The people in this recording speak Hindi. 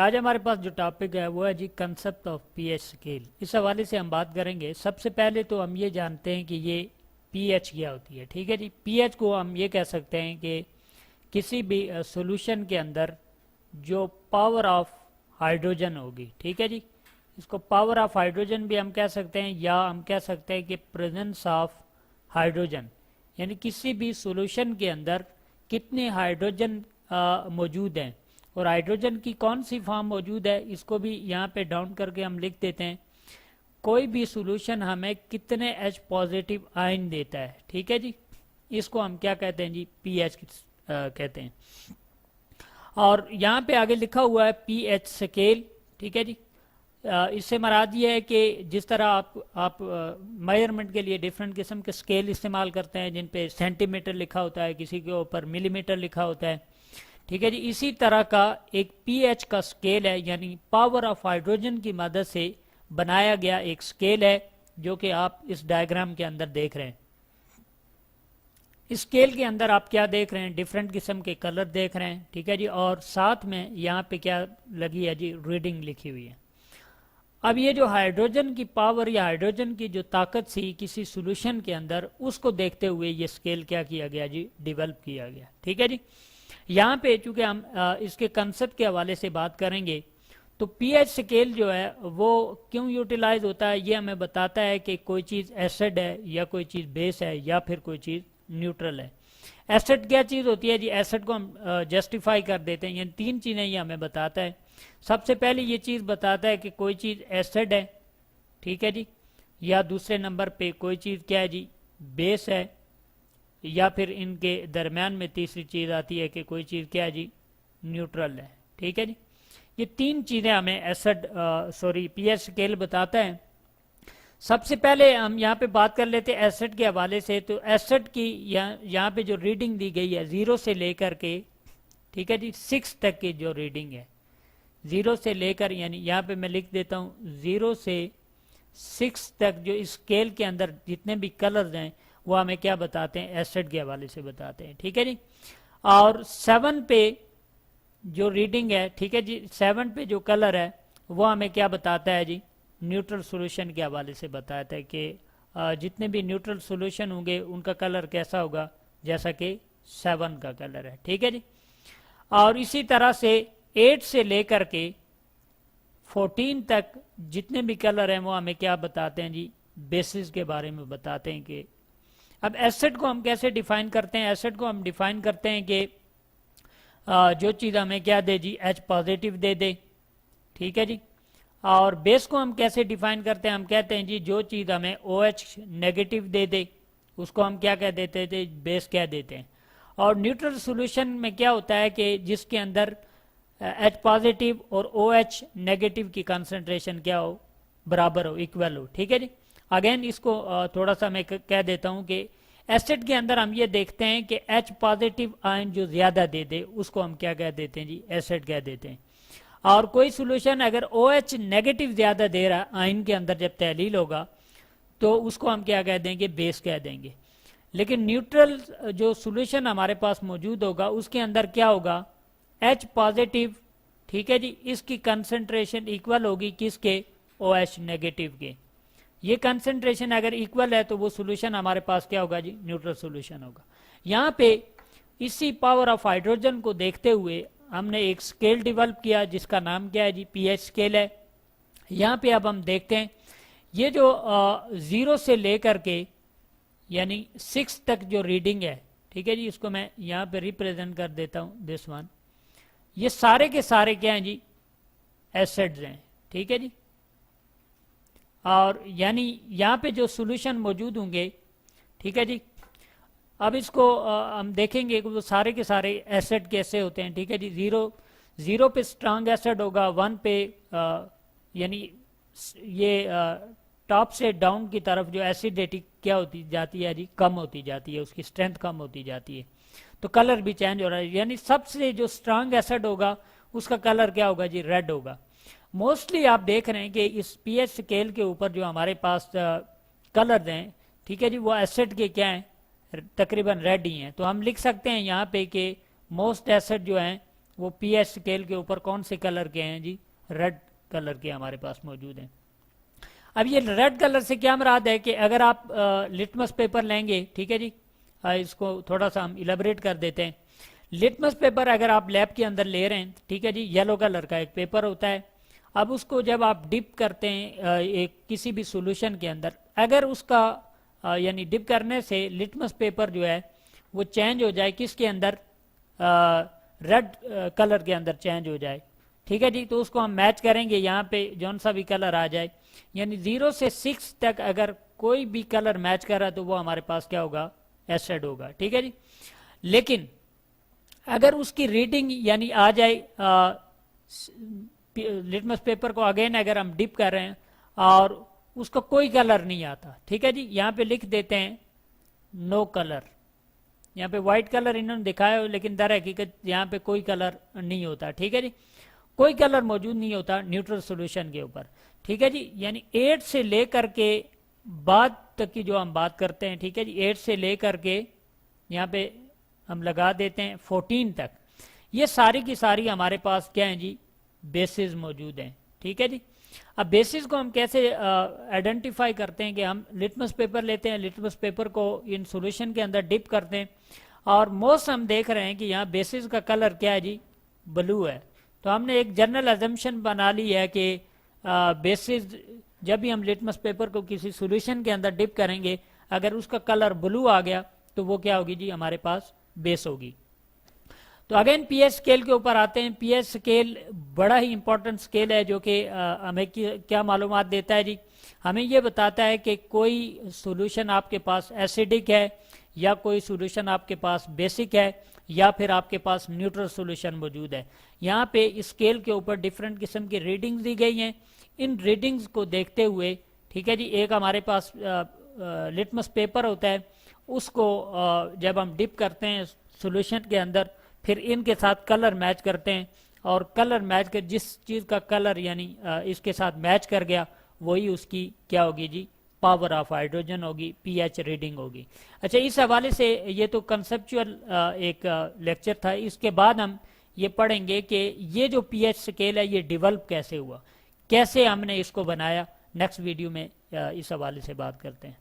आज हमारे पास जो टॉपिक है वो है जी कंसेप्ट ऑफ पीएच स्केल। इस हवाले से हम बात करेंगे। सबसे पहले तो हम ये जानते हैं कि ये पीएच क्या होती है। ठीक है जी, पीएच को हम ये कह सकते हैं कि किसी भी सॉल्यूशन के अंदर जो पावर ऑफ हाइड्रोजन होगी, ठीक है जी, इसको पावर ऑफ हाइड्रोजन भी हम कह सकते हैं, या हम कह सकते हैं कि प्रेजेंस ऑफ हाइड्रोजन, यानी किसी भी सॉल्यूशन के अंदर कितने हाइड्रोजन मौजूद हैं और हाइड्रोजन की कौन सी फॉर्म मौजूद है, इसको भी यहाँ पे डाउन करके हम लिख देते हैं। कोई भी सॉल्यूशन हमें कितने H पॉजिटिव आयन देता है, ठीक है जी, इसको हम क्या कहते हैं जी, पीएच कहते हैं। और यहाँ पे आगे लिखा हुआ है पीएच स्केल, ठीक है जी। इससे मराद ये है कि जिस तरह आप मेजरमेंट के लिए डिफरेंट किस्म के स्केल इस्तेमाल करते हैं जिन पे सेंटीमीटर लिखा होता है, किसी के ऊपर मिलीमीटर लिखा होता है, ठीक है जी, इसी तरह का एक पीएच का स्केल है, यानी पावर ऑफ हाइड्रोजन की मदद से बनाया गया एक स्केल है, जो कि आप इस डायग्राम के अंदर देख रहे हैं। इस स्केल के अंदर आप क्या देख रहे हैं, डिफरेंट किस्म के कलर देख रहे हैं, ठीक है जी, और साथ में यहाँ पे क्या लगी है जी, रीडिंग लिखी हुई है। अब ये जो हाइड्रोजन की पावर या हाइड्रोजन की जो ताकत थी किसी सॉल्यूशन के अंदर, उसको देखते हुए ये स्केल क्या किया गया जी, डेवलप किया गया, ठीक है जी। यहाँ पे चूंकि हम इसके कंसेप्ट के हवाले से बात करेंगे, तो पीएच स्केल जो है वो क्यों यूटिलाइज होता है, ये हमें बताता है कि कोई चीज़ एसिड है या कोई चीज़ बेस है या फिर कोई चीज़ न्यूट्रल है। एसिड क्या चीज़ होती है जी, एसिड को हम जस्टिफाई कर देते हैं, यानी तीन चीज़ें ये हमें बताता है। सबसे पहले ये चीज़ बताता है कि कोई चीज़ एसिड है, ठीक है जी, या दूसरे नंबर पे कोई चीज़ क्या है जी, बेस है, या फिर इनके दरमियान में तीसरी चीज़ आती है कि कोई चीज़ क्या है जी, न्यूट्रल है, ठीक है जी। ये तीन चीज़ें हमें एसिड पीएच स्केल बताता है। सबसे पहले हम यहाँ पे बात कर लेते हैं एसिड के हवाले से। तो एसिड की यहाँ पे जो रीडिंग दी गई है 0 से लेकर के, ठीक है जी, 6 तक की जो रीडिंग है, 0 से लेकर, यानी यहाँ पे मैं लिख देता हूँ 0 से 6 तक जो इस स्केल के अंदर जितने भी कलर्स हैं वो हमें क्या बताते हैं, एसिड के हवाले से बताते हैं, ठीक है जी। और 7 पे जो रीडिंग है, ठीक है जी, 7 पे जो कलर है वो हमें क्या बताता है जी, न्यूट्रल सॉल्यूशन के हवाले से बताता है कि जितने भी न्यूट्रल सॉल्यूशन होंगे उनका कलर कैसा होगा, जैसा कि 7 का कलर है, ठीक है जी। और इसी तरह से 8 से लेकर के 14 तक जितने भी कलर हैं वो हमें क्या बताते हैं जी, बेसिस के बारे में बताते हैं। कि अब एसिड को हम कैसे डिफाइन करते हैं, एसिड को हम डिफाइन करते हैं कि जो चीज़ हमें क्या दे जी, H पॉजिटिव दे दे, ठीक है जी। और बेस को हम कैसे डिफाइन करते हैं, हम कहते हैं जी जो चीज़ हमें OH नेगेटिव दे दे उसको हम क्या कह देते थे, बेस कह देते हैं। और न्यूट्रल सॉल्यूशन में क्या होता है कि जिसके अंदर H पॉजिटिव और OH नेगेटिव की कंसंट्रेशन क्या हो, बराबर हो, इक्वल हो, ठीक है जी। अगेन इसको थोड़ा सा मैं कह देता हूँ कि एसिड के अंदर हम ये देखते हैं कि H पॉजिटिव आयन जो ज़्यादा दे दे उसको हम क्या कह देते हैं जी, एसिड कह देते हैं। और कोई सॉल्यूशन अगर OH नेगेटिव ज़्यादा दे रहा है आयन के अंदर जब तहलील होगा तो उसको हम क्या कह देंगे, बेस कह देंगे। लेकिन न्यूट्रल जो सॉल्यूशन हमारे पास मौजूद होगा उसके अंदर क्या होगा, H पॉजिटिव, ठीक है जी, इसकी कंसंट्रेशन इक्वल होगी किसके, OH नेगेटिव के। ये कंसंट्रेशन अगर इक्वल है तो वो सॉल्यूशन हमारे पास क्या होगा जी, न्यूट्रल सॉल्यूशन होगा। यहाँ पे इसी पावर ऑफ हाइड्रोजन को देखते हुए हमने एक स्केल डेवलप किया जिसका नाम क्या है जी, पीएच स्केल है। यहाँ पे अब हम देखते हैं ये जो 0 से लेकर के यानी 6 तक जो रीडिंग है, ठीक है जी, इसको मैं यहाँ पे रिप्रेजेंट कर देता हूँ, दिस वन। ये सारे के सारे क्या हैं जी, एसिड्स हैं, ठीक है जी। और यानी यहाँ पे जो सॉल्यूशन मौजूद होंगे, ठीक है जी, अब इसको हम देखेंगे कि वो सारे के सारे एसिड कैसे होते हैं, ठीक है जी। 0 पे स्ट्रांग एसिड होगा, 1 पे यानी ये टॉप से डाउन की तरफ जो एसिडिटी क्या होती जाती है जी, कम होती जाती है, उसकी स्ट्रेंथ कम होती जाती है, तो कलर भी चेंज हो रहा है। यानी सबसे जो स्ट्रांग एसिड होगा उसका कलर क्या होगा जी, रेड होगा। मोस्टली आप देख रहे हैं कि इस पीएच स्केल के ऊपर जो हमारे पास कलर हैं, ठीक है जी, वो एसिड के क्या हैं, तकरीबन रेड ही हैं। तो हम लिख सकते हैं यहाँ पे कि मोस्ट एसिड जो हैं वो पीएच स्केल के ऊपर कौन से कलर के हैं जी, रेड कलर के हमारे पास मौजूद हैं। अब ये रेड कलर से क्या मुराद है कि अगर आप लिटमस पेपर लेंगे, ठीक है जी, इसको थोड़ा सा हम इलेबरेट कर देते हैं। लिटमस पेपर अगर आप लैब के अंदर ले रहे हैं, ठीक है जी, येलो कलर का एक पेपर होता है। अब उसको जब आप डिप करते हैं एक किसी भी सॉल्यूशन के अंदर, अगर उसका यानी डिप करने से लिटमस पेपर जो है वो चेंज हो जाए किसके अंदर, रेड कलर के अंदर चेंज हो जाए, ठीक है जी, तो उसको हम मैच करेंगे, यहाँ पे जौन सा भी कलर आ जाए, यानी 0 से 6 तक अगर कोई भी कलर मैच कर रहा है तो वो हमारे पास क्या होगा, एसिड होगा, ठीक है जी। लेकिन अगर उसकी रीडिंग यानी आ जाए लिटमस पेपर को अगेन अगर हम डिप कर रहे हैं और उसका कोई कलर नहीं आता, ठीक है जी, यहाँ पे लिख देते हैं नो कलर, यहाँ पे व्हाइट कलर इन्होंने दिखाया लेकिन दर हकीकत यहाँ पे कोई कलर नहीं होता, ठीक है जी, कोई कलर मौजूद नहीं होता न्यूट्रल सॉल्यूशन के ऊपर, ठीक है जी। यानी 8 से लेकर के बाद तक की जो हम बात करते हैं, ठीक है जी, 8 से लेकर के यहाँ पे हम लगा देते हैं 14 तक, ये सारी की सारी हमारे पास क्या है जी, बेसिस मौजूद हैं, ठीक है जी। अब बेसिस को हम कैसे आइडेंटिफाई करते हैं कि हम लिटमस पेपर लेते हैं, लिटमस पेपर को इन सॉल्यूशन के अंदर डिप करते हैं और मोस्ट हम देख रहे हैं कि यहाँ बेसिस का कलर क्या है जी, ब्लू है। तो हमने एक जनरल अजम्पशन बना ली है कि बेसिस जब भी हम लिटमस पेपर को किसी सॉल्यूशन के अंदर डिप करेंगे, अगर उसका कलर ब्लू आ गया तो वो क्या होगी जी, हमारे पास बेस होगी। तो अगेन पीएच स्केल के ऊपर आते हैं। पीएच स्केल बड़ा ही इंपॉर्टेंट स्केल है जो कि हमें क्या मालूमात देता है जी, हमें ये बताता है कि कोई सॉल्यूशन आपके पास एसिडिक है या कोई सॉल्यूशन आपके पास बेसिक है या फिर आपके पास न्यूट्रल सॉल्यूशन मौजूद है। यहाँ पे इस स्केल के ऊपर डिफरेंट किस्म की रीडिंग्स दी गई हैं। इन रीडिंग्स को देखते हुए, ठीक है जी, एक हमारे पास लिटमस पेपर होता है, उसको जब हम डिप करते हैं सॉल्यूशन के अंदर, फिर इनके साथ कलर मैच करते हैं और कलर मैच कर जिस चीज़ का कलर यानी इसके साथ मैच कर गया वही उसकी क्या होगी जी, पावर ऑफ हाइड्रोजन होगी, पीएच रीडिंग होगी। अच्छा, इस हवाले से ये तो कंसेप्चुअल एक लेक्चर था। इसके बाद हम ये पढ़ेंगे कि ये जो पीएच स्केल है ये डेवलप कैसे हुआ, कैसे हमने इसको बनाया। नेक्स्ट वीडियो में इस हवाले से बात करते हैं।